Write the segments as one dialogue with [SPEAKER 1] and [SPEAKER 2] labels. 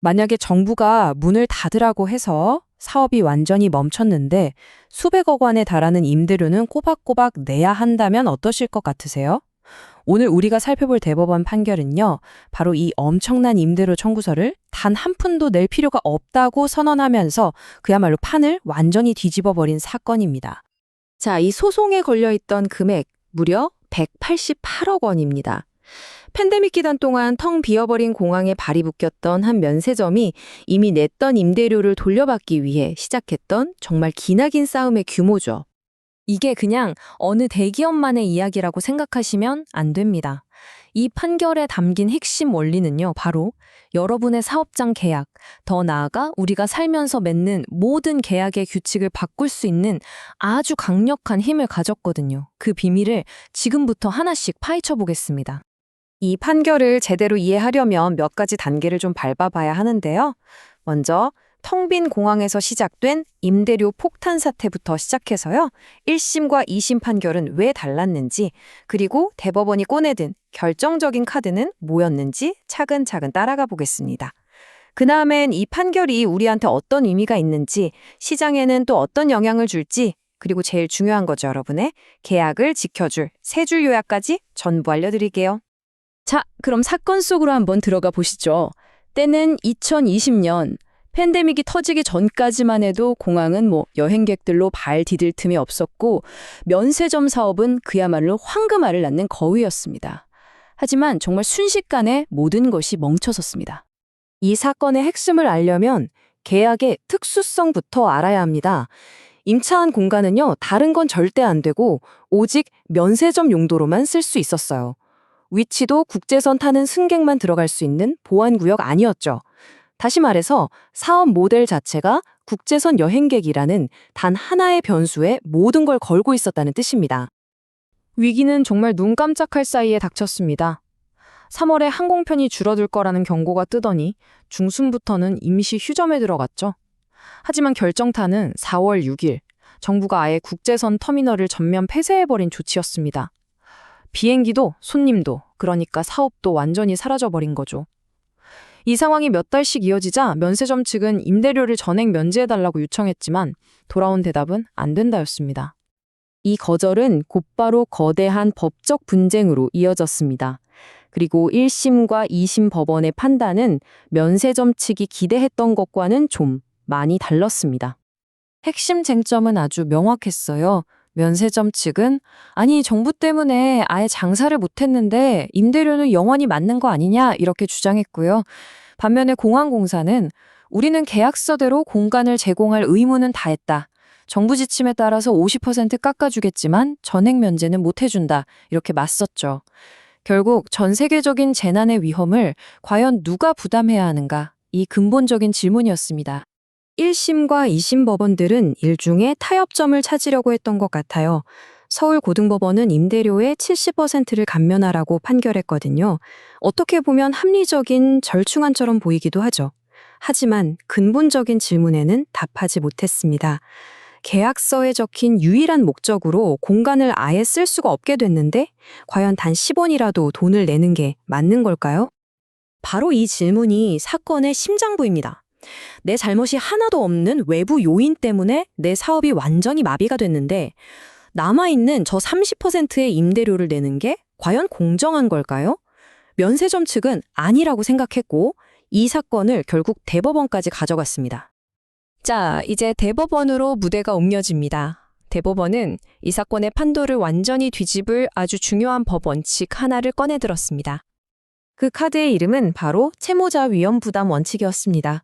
[SPEAKER 1] 만약에 정부가 문을 닫으라고 해서 사업이 완전히 멈췄는데 수백억 원에 달하는 임대료는 꼬박꼬박 내야 한다면 어떠실 것 같으세요? 오늘 우리가 살펴볼 대법원 판결은요, 바로 이 엄청난 임대료 청구서를 단 한 푼도 낼 필요가 없다고 선언하면서 그야말로 판을 완전히 뒤집어 버린 사건입니다. 자, 이 소송에 걸려있던 금액 무려 188억 원입니다. 팬데믹 기간 동안 텅 비어버린 공항에 발이 묶였던 한 면세점이 이미 냈던 임대료를 돌려받기 위해 시작했던 정말 기나긴 싸움의 규모죠. 이게 그냥 어느 대기업만의 이야기라고 생각하시면 안 됩니다. 이 판결에 담긴 핵심 원리는요, 바로 여러분의 사업장 계약, 더 나아가 우리가 살면서 맺는 모든 계약의 규칙을 바꿀 수 있는 아주 강력한 힘을 가졌거든요. 그 비밀을 지금부터 하나씩 파헤쳐 보겠습니다. 이 판결을 제대로 이해하려면 몇 가지 단계를 좀 밟아봐야 하는데요. 먼저 텅 빈 공항에서 시작된 임대료 폭탄 사태부터 시작해서요. 1심과 2심 판결은 왜 달랐는지, 그리고 대법원이 꺼내든 결정적인 카드는 뭐였는지 차근차근 따라가 보겠습니다. 그 다음엔 이 판결이 우리한테 어떤 의미가 있는지, 시장에는 또 어떤 영향을 줄지, 그리고 제일 중요한 거죠, 여러분의 계약을 지켜줄 세 줄 요약까지 전부 알려드릴게요. 자, 그럼 사건 속으로 한번 들어가 보시죠. 때는 2020년, 팬데믹이 터지기 전까지만 해도 공항은 여행객들로 발 디딜 틈이 없었고 면세점 사업은 그야말로 황금알을 낳는 거위였습니다. 하지만 정말 순식간에 모든 것이 멈춰섰습니다. 이 사건의 핵심을 알려면 계약의 특수성부터 알아야 합니다. 임차한 공간은요, 다른 건 절대 안 되고 오직 면세점 용도로만 쓸 수 있었어요. 위치도 국제선 타는 승객만 들어갈 수 있는 보안구역 아니었죠. 다시 말해서 사업 모델 자체가 국제선 여행객이라는 단 하나의 변수에 모든 걸 걸고 있었다는 뜻입니다. 위기는 정말 눈 깜짝할 사이에 닥쳤습니다. 3월에 항공편이 줄어들 거라는 경고가 뜨더니 중순부터는 임시 휴점에 들어갔죠. 하지만 결정타는 4월 6일, 정부가 아예 국제선 터미널을 전면 폐쇄해버린 조치였습니다. 비행기도 손님도, 그러니까 사업도 완전히 사라져버린 거죠. 이 상황이 몇 달씩 이어지자 면세점 측은 임대료를 전액 면제해달라고 요청했지만 돌아온 대답은 안 된다였습니다. 이 거절은 곧바로 거대한 법적 분쟁으로 이어졌습니다. 그리고 1심과 2심 법원의 판단은 면세점 측이 기대했던 것과는 좀 많이 달랐습니다. 핵심 쟁점은 아주 명확했어요. 면세점 측은 아니 정부 때문에 아예 장사를 못했는데 임대료는 영원히 맞는 거 아니냐 이렇게 주장했고요. 반면에 공항공사는 우리는 계약서대로 공간을 제공할 의무는 다했다. 정부 지침에 따라서 50% 깎아주겠지만 전액 면제는 못 해준다. 이렇게 맞섰죠. 결국 전 세계적인 재난의 위험을 과연 누가 부담해야 하는가? 이 근본적인 질문이었습니다. 1심과 2심 법원들은 일종의 타협점을 찾으려고 했던 것 같아요. 서울고등법원은 임대료의 70%를 감면하라고 판결했거든요. 어떻게 보면 합리적인 절충안처럼 보이기도 하죠. 하지만 근본적인 질문에는 답하지 못했습니다. 계약서에 적힌 유일한 목적으로 공간을 아예 쓸 수가 없게 됐는데 과연 단 10원이라도 돈을 내는 게 맞는 걸까요? 바로 이 질문이 사건의 심장부입니다. 내 잘못이 하나도 없는 외부 요인 때문에 내 사업이 완전히 마비가 됐는데 남아있는 저 30%의 임대료를 내는 게 과연 공정한 걸까요? 면세점 측은 아니라고 생각했고 이 사건을 결국 대법원까지 가져갔습니다. 자, 이제 대법원으로 무대가 옮겨집니다. 대법원은 이 사건의 판도를 완전히 뒤집을 아주 중요한 법 원칙 하나를 꺼내들었습니다. 그 카드의 이름은 바로 채무자 위험 부담 원칙이었습니다.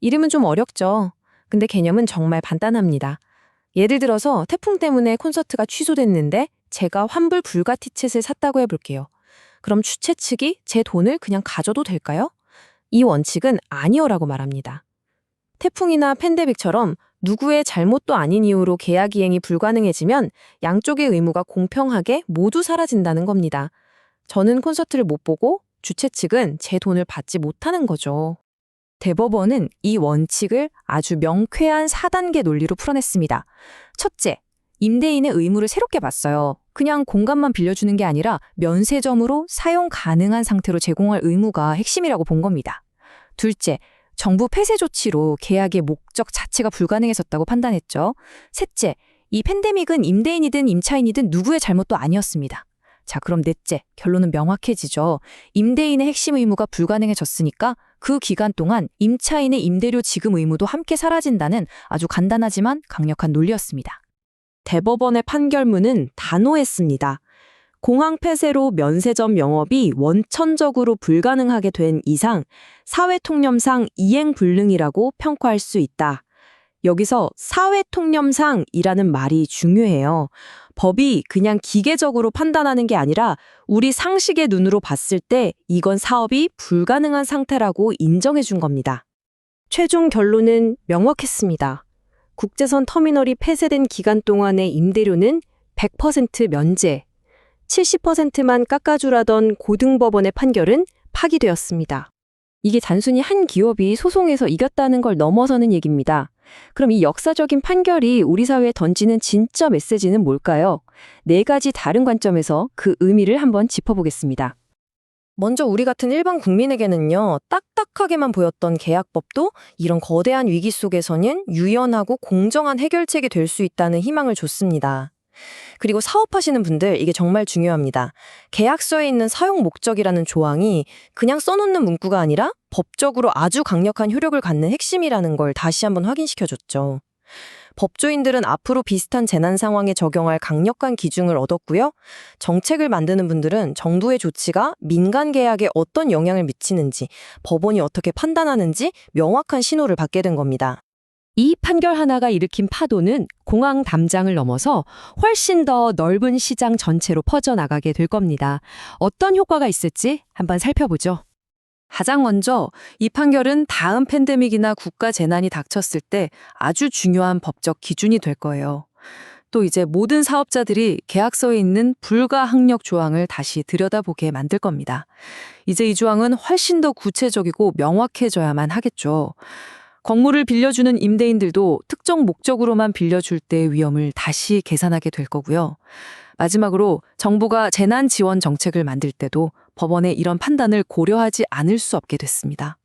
[SPEAKER 1] 이름은 좀 어렵죠. 근데 개념은 정말 간단합니다. 예를 들어서 태풍 때문에 콘서트가 취소됐는데 제가 환불 불가 티켓을 샀다고 해볼게요. 그럼 주최 측이 제 돈을 그냥 가져도 될까요? 이 원칙은 아니오라고 말합니다. 태풍이나 팬데믹처럼 누구의 잘못도 아닌 이유로 계약 이행이 불가능해지면 양쪽의 의무가 공평하게 모두 사라진다는 겁니다. 저는 콘서트를 못 보고 주최 측은 제 돈을 받지 못하는 거죠. 대법원은 이 원칙을 아주 명쾌한 4단계 논리로 풀어냈습니다. 첫째, 임대인의 의무를 새롭게 봤어요. 그냥 공간만 빌려주는 게 아니라 면세점으로 사용 가능한 상태로 제공할 의무가 핵심이라고 본 겁니다. 둘째, 정부 폐쇄 조치로 계약의 목적 자체가 불가능해졌다고 판단했죠. 셋째, 이 팬데믹은 임대인이든 임차인이든 누구의 잘못도 아니었습니다. 자, 그럼 넷째, 결론은 명확해지죠. 임대인의 핵심 의무가 불가능해졌으니까 그 기간 동안 임차인의 임대료 지급 의무도 함께 사라진다는 아주 간단하지만 강력한 논리였습니다. 대법원의 판결문은 단호했습니다. 공항 폐쇄로 면세점 영업이 원천적으로 불가능하게 된 이상 사회통념상 이행불능이라고 평가할 수 있다. 여기서 사회통념상이라는 말이 중요해요. 법이 그냥 기계적으로 판단하는 게 아니라 우리 상식의 눈으로 봤을 때 이건 사업이 불가능한 상태라고 인정해 준 겁니다. 최종 결론은 명확했습니다. 국제선 터미널이 폐쇄된 기간 동안의 임대료는 100% 면제, 70%만 깎아주라던 고등법원의 판결은 파기되었습니다. 이게 단순히 한 기업이 소송에서 이겼다는 걸 넘어서는 얘기입니다. 그럼 이 역사적인 판결이 우리 사회에 던지는 진짜 메시지는 뭘까요? 네 가지 다른 관점에서 그 의미를 한번 짚어보겠습니다. 먼저 우리 같은 일반 국민에게는요, 딱딱하게만 보였던 계약법도 이런 거대한 위기 속에서는 유연하고 공정한 해결책이 될 수 있다는 희망을 줬습니다. 그리고 사업하시는 분들, 이게 정말 중요합니다. 계약서에 있는 사용 목적이라는 조항이 그냥 써놓는 문구가 아니라 법적으로 아주 강력한 효력을 갖는 핵심이라는 걸 다시 한번 확인시켜줬죠. 법조인들은 앞으로 비슷한 재난 상황에 적용할 강력한 기준을 얻었고요. 정책을 만드는 분들은 정부의 조치가 민간 계약에 어떤 영향을 미치는지, 법원이 어떻게 판단하는지 명확한 신호를 받게 된 겁니다. 이 판결 하나가 일으킨 파도는 공항 담장을 넘어서 훨씬 더 넓은 시장 전체로 퍼져나가게 될 겁니다. 어떤 효과가 있을지 한번 살펴보죠. 가장 먼저 이 판결은 다음 팬데믹이나 국가 재난이 닥쳤을 때 아주 중요한 법적 기준이 될 거예요. 또 이제 모든 사업자들이 계약서에 있는 불가항력 조항을 다시 들여다보게 만들 겁니다. 이제 이 조항은 훨씬 더 구체적이고 명확해져야만 하겠죠. 건물을 빌려주는 임대인들도 특정 목적으로만 빌려줄 때의 위험을 다시 계산하게 될 거고요. 마지막으로 정부가 재난 지원 정책을 만들 때도 법원의 이런 판단을 고려하지 않을 수 없게 됐습니다.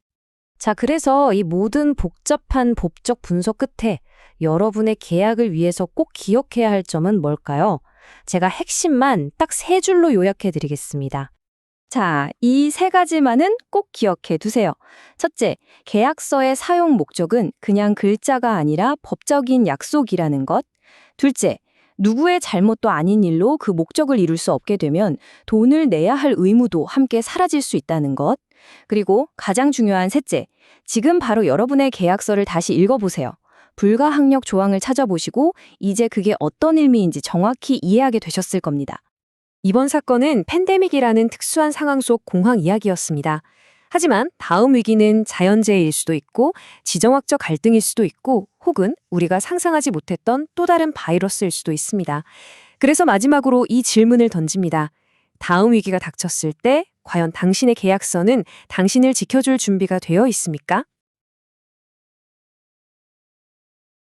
[SPEAKER 1] 자, 그래서 이 모든 복잡한 법적 분석 끝에 여러분의 계약을 위해서 꼭 기억해야 할 점은 뭘까요? 제가 핵심만 딱 3줄로 요약해 드리겠습니다. 자, 이 3가지만은 꼭 기억해 두세요. 첫째, 계약서의 사용 목적은 그냥 글자가 아니라 법적인 약속이라는 것. 둘째, 누구의 잘못도 아닌 일로 그 목적을 이룰 수 없게 되면 돈을 내야 할 의무도 함께 사라질 수 있다는 것. 그리고 가장 중요한 셋째, 지금 바로 여러분의 계약서를 다시 읽어보세요. 불가항력 조항을 찾아보시고 이제 그게 어떤 의미인지 정확히 이해하게 되셨을 겁니다. 이번 사건은 팬데믹이라는 특수한 상황 속 공황 이야기였습니다. 하지만 다음 위기는 자연재해일 수도 있고 지정학적 갈등일 수도 있고 혹은 우리가 상상하지 못했던 또 다른 바이러스일 수도 있습니다. 그래서 마지막으로 이 질문을 던집니다. 다음 위기가 닥쳤을 때 과연 당신의 계약서는 당신을 지켜줄 준비가 되어 있습니까?